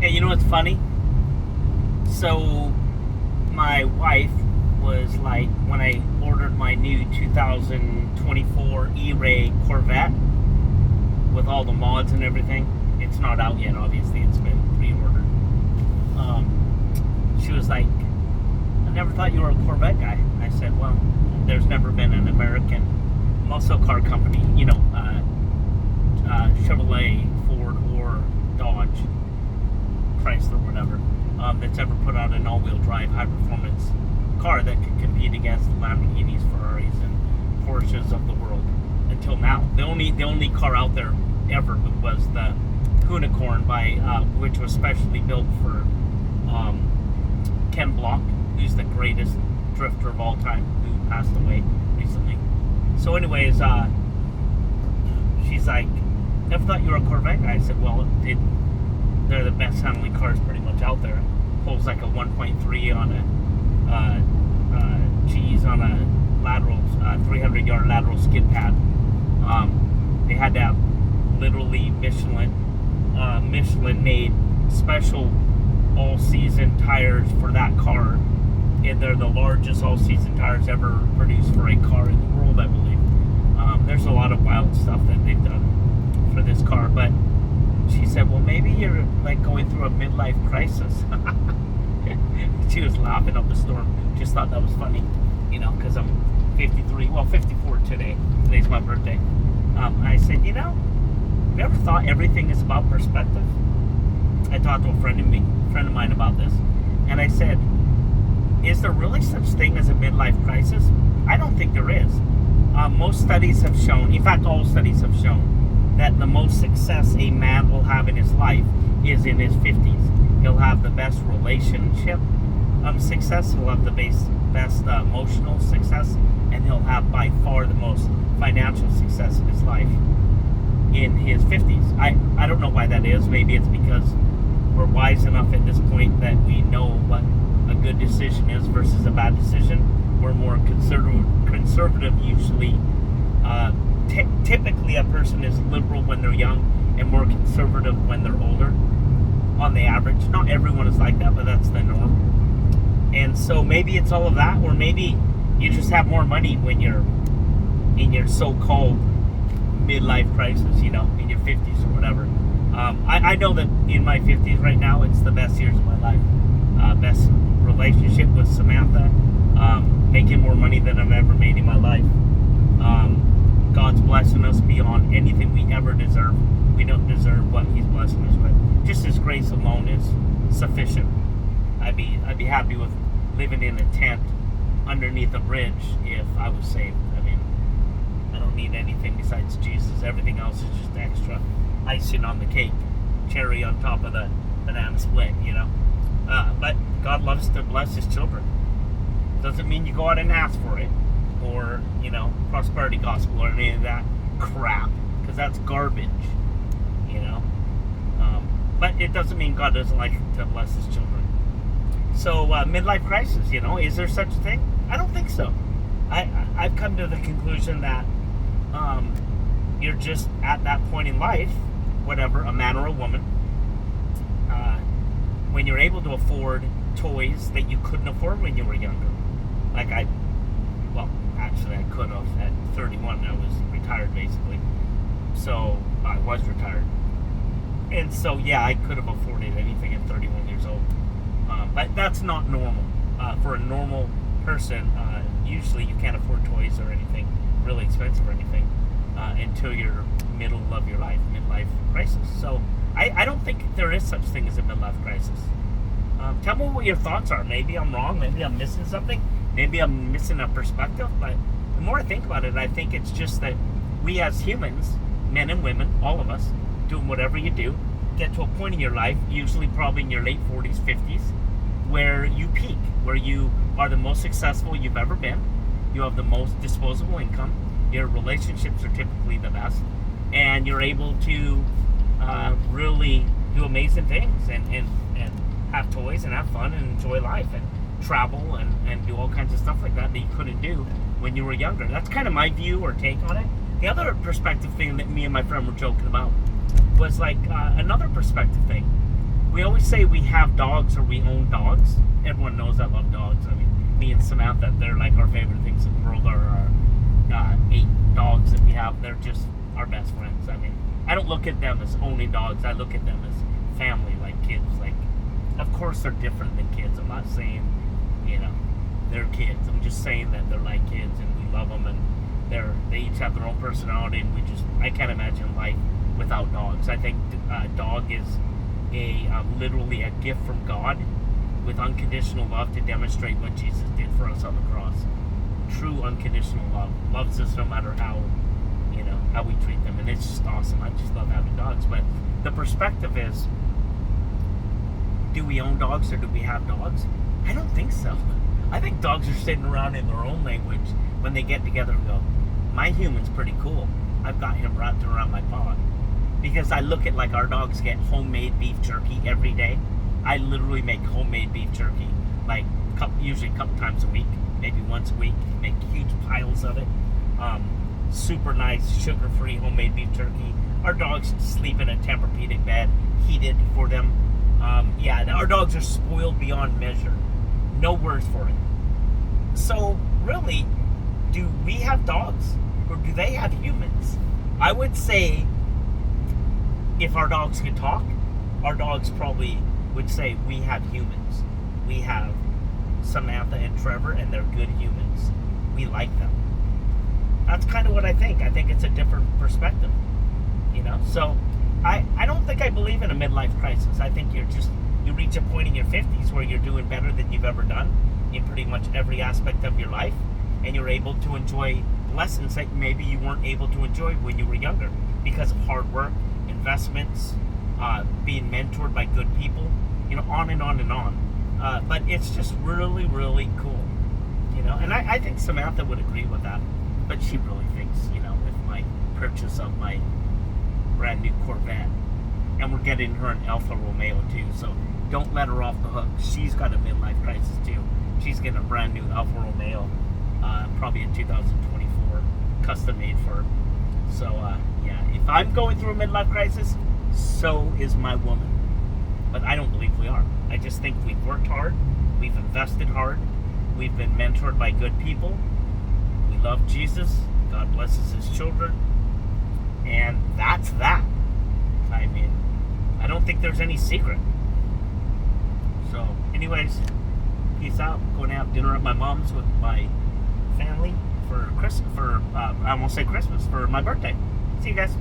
Yeah, you know what's funny? So, my wife was like, when I ordered my new 2024 E-Ray Corvette with all the mods and everything, it's not out yet, obviously, it's been pre-ordered. She was like, I never thought you were a Corvette guy. I said, well, there's never been an American muscle car company, Chevrolet, Ford, or Dodge, Chrysler, whatever, that's ever put out an all-wheel drive high-performance car that could compete against the Lamborghinis, Ferraris, and Porsches of the world until now. The only car out there ever was the Unicorn which was specially built for Ken Block, who's the greatest drifter of all time, who passed away recently. So anyways, she's like, never thought you were a Corvette guy. I said, well, they're the best handling cars pretty much out there. Pulls like a 1.3 on a lateral 300-yard lateral skid pad. They had to have literally Michelin made special all-season tires for that car, and they're the largest all-season tires ever produced for a car in the world, I believe. There's a lot of wild stuff that they've done for this car, but she said, well, maybe you're like going through a midlife crisis. She was laughing up a storm. Just thought that was funny, because I'm 54 today. Today's my birthday. I said, have you ever thought everything is about perspective? I talked to a friend of mine about this, and I said, is there really such thing as a midlife crisis? I don't think there is. Most studies have shown, in fact, all studies have shown, that the most success a man will have in his life is in his 50s. He'll have the best relationship success, he'll have the best emotional success, and he'll have by far the most financial success in his life in his 50s. I don't know why that is. Maybe it's because we're wise enough at this point that we know what a good decision is versus a bad decision. We're more conservative usually. Typically a person is liberal when they're young and more conservative when they're older, on the average. Not everyone is like that, but that's the norm. And so maybe it's all of that, or maybe you just have more money when you're in your so-called midlife crisis, in your 50s or whatever. I know that in my 50s right now, it's the best years of my life. Best relationship with Samantha, making more money than I've ever made in my life. God's blessing us beyond anything we ever deserve. We don't deserve what He's blessing us with. Just His grace alone is sufficient. I'd be happy with living in a tent underneath a bridge if I was saved. I don't need anything besides Jesus. Everything else is just extra icing on the cake, cherry on top of the banana split, But God loves to bless His children. Doesn't mean you go out and ask for it, or prosperity gospel or any of that crap, because that's garbage, But it doesn't mean God doesn't like to bless His children. So midlife crisis, is there such a thing? I don't think so. I've come to the conclusion that you're just at that point in life, whatever, a man or a woman, when you're able to afford toys that you couldn't afford when you were younger. Like actually I could have at 31. I was retired basically, so I was retired, and so yeah, I could have afforded anything at 31 years old. But that's not normal. For a normal person, usually you can't afford toys or anything really expensive or anything until you're middle of your life, midlife crisis. So I don't think there is such thing as a midlife crisis. Tell me what your thoughts are. Maybe I'm wrong. Maybe I'm missing something. Maybe I'm missing a perspective. But the more I think about it, I think it's just that we as humans, men and women, all of us, doing whatever you do, get to a point in your life, usually probably in your late 40s, 50s, where you peak, where you are the most successful you've ever been. You have the most disposable income. Your relationships are typically the best. And you're able to really do amazing things and have toys and have fun and enjoy life and travel and do all kinds of stuff like that you couldn't do when you were younger. That's kind of my view or take on it. The other perspective thing that me and my friend were joking about was like another perspective thing. we always say we have dogs or we own dogs. Everyone knows I love dogs. I mean, me and Samantha, they're like our favorite things in the world. Are our 8 dogs that we have. They're just our best friends. I mean, I don't look at them as owning dogs. I look at them as family, like kids. Like, of course they're different than kids. I'm not saying, they're kids. I'm just saying that they're like kids and we love them, and they each have their own personality, and I can't imagine life without dogs. I think dog is literally a gift from God with unconditional love to demonstrate what Jesus did for us on the cross. True unconditional love. Loves us no matter how we treat them, and it's just awesome. I just love having dogs. But the perspective is, do we own dogs or do we have dogs? I don't think so. I think dogs are sitting around in their own language when they get together and go, my human's pretty cool. I've got him wrapped around my paw. Because I look at, like, our dogs get homemade beef jerky every day. I literally make homemade beef jerky, like, usually a couple times a week, maybe once a week. Make huge piles of it. Super nice, sugar-free homemade beef jerky. Our dogs sleep in a Tempur-Pedic bed, heated for them. Our dogs are spoiled beyond measure. No words for it. So, really, do we have dogs or do they have humans? I would say if our dogs could talk, our dogs probably would say we have humans. We have Samantha and Trevor, and they're good humans. We like them. That's kind of what I think. I think it's a different perspective. So I don't think I believe in a midlife crisis. I think you reach a point in your 50s where you're doing better than you've ever done in pretty much every aspect of your life, and you're able to enjoy lessons that maybe you weren't able to enjoy when you were younger because of hard work, investments, being mentored by good people, on and on and on. But it's just really, really cool, and I think Samantha would agree with that, but she really thinks, with my purchase of my brand new Corvette, and we're getting her an Alfa Romeo too, so don't let her off the hook. She's got a midlife crisis too. She's getting a brand new Alfa Romeo, probably in 2024, custom made for her. So if I'm going through a midlife crisis, so is my woman. But I don't believe we are. I just think we've worked hard, we've invested hard, we've been mentored by good people, we love Jesus, God blesses his children, and that's that. I mean, I don't think there's any secret. So, anyways, peace out. Going to have dinner at my mom's with my family for Christmas, for my birthday. See you guys.